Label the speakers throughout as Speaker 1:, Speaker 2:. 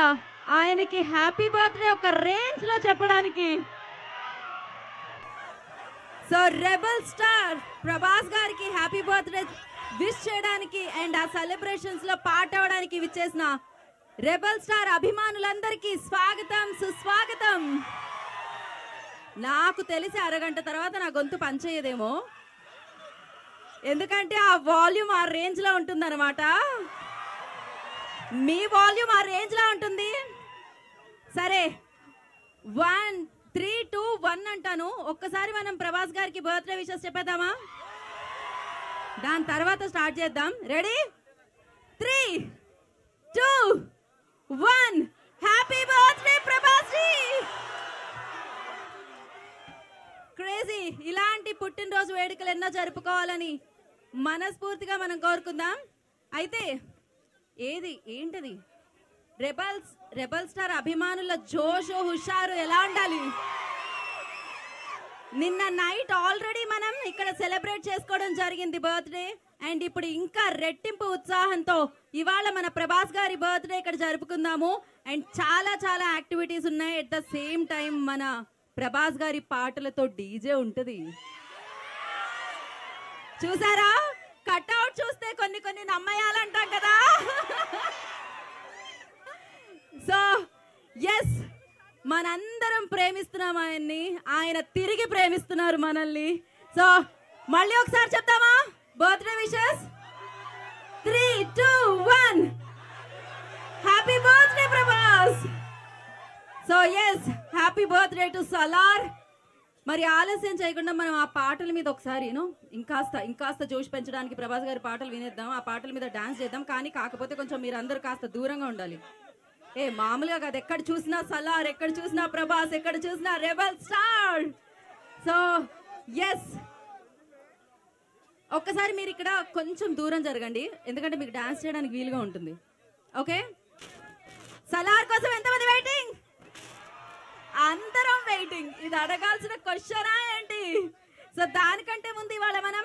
Speaker 1: ఉన్నారా ఆయనకి happy birthday ఒక రేంజ్ లో చెప్పడానికి? సో రెబల్ స్టార్ ప్రభాస్ గారికి హ్యాపీ బర్త్డే విష్ చేయడానికి అండ్ ఆ సెలబ్రేషన్స్ లో పార్ట్ అవడానికి విచ్చేసిన రెబల్ స్టార్ అభిమానులందరికీ స్వాగతం, సుస్వాగతం. నాకు తెలిసి అరగంట తర్వాత నా గొంతు పనిచేయదేమో, ఎందుకంటే ఆ వాల్యూమ్ ఆ రేంజ్ లో ఉంటుందన్నమాట. మీ వాల్యూమ్ ఆ రేంజ్ లో ఉంటుంది. సరే, 1 3 2 1 అంటాను. ఒక్కసారి మనం ప్రభాస్ గారికి బర్త్డే విషెస్ చెప్పేద్దామా? దాని తర్వాత స్టార్ట్ చేద్దాం. Ready? 3 2 1 happy birthday Prabhas ji. Crazy. ఇలాంటి పుట్టినరోజు వేడుకలు ఎన్నో జరుపుకోవాలని మనస్ఫూర్తిగా మనం కోరుకుందాం. అయితే ఏంటది రెబల్ స్టార్ అభిమానుల జోష్ హుషారు ఎలా ఉండాలి? నిన్న నైట్ ఆల్రెడీ మనం ఇక్కడ సెలబ్రేట్ చేసుకోవడం జరిగింది బర్త్డే, అండ్ ఇప్పుడు ఇంకా రెట్టింపు ఉత్సాహంతో ఇవాళ మన ప్రభాస్ గారి బర్త్డే ఇక్కడ జరుపుకుందాము. అండ్ చాలా చాలా యాక్టివిటీస్ ఉన్నాయి. ఎట్ ద సేమ్ టైం మన ప్రభాస్ గారి పాటలతో డీజే ఉంటది. చూసారా? కట్అవుట్ చూస్తే కొన్ని నమ్మయాలంటాం కదా. సో ఎస్, మనందరం ప్రేమిస్తున్నాం ఆయన్ని, ఆయన తిరిగి ప్రేమిస్తున్నారు మనల్ని. సో మళ్ళీ ఒకసారి చెప్తామా birthday wishes? 3 2 1 happy birthday Prabhas. So yes, happy birthday to Salaar. మరి ఆలస్యం చేయకుండా మనం ఆ పాటల మీద ఒకసారి ఇంకాస్త జోష్ పెంచడానికి ప్రభాస్ గారి పాటలు వినేద్దాం. ఆ పాటల మీద డాన్స్ చేద్దాం. కానీ కాకపోతే కొంచెం మీరు అందరూ కాస్త దూరంగా ఉండాలి. మామూలుగా కాదు, ఎక్కడ చూసినా సలార్, ఎక్కడ చూసినా ప్రభాస్, ఎక్కడ చూసినా రెబల్ స్టార్. సో ఎస్, ఒక్కసారి మీరు ఇక్కడ కొంచెం దూరం జరగండి, ఎందుకంటే మీకు డాన్స్ చేయడానికి వీలుగా ఉంటుంది. ఓకే, సలార్ కోసం ఎంతమంది వెయిటింగ్? అందరం వెయిటింగ్. ఇది అడగాల్సిన క్వశ్చనా ఏంటి? సో దానికంటే ముందు ఇవాళ మనం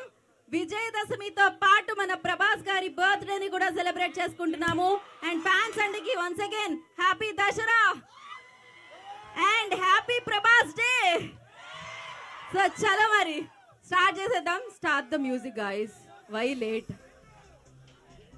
Speaker 1: విజయదశమితో పాటు మన ప్రభాస్ గారి బర్త్డేని కూడా సెలబ్రేట్ చేసుకుంటున్నాము. అండ్ ఫ్యాన్స్ అందరికి once again happy Dasara and happy Prabhas day. So చలో మరి స్టార్ట్ చేసేద్దాం. Start the music guys. Why late?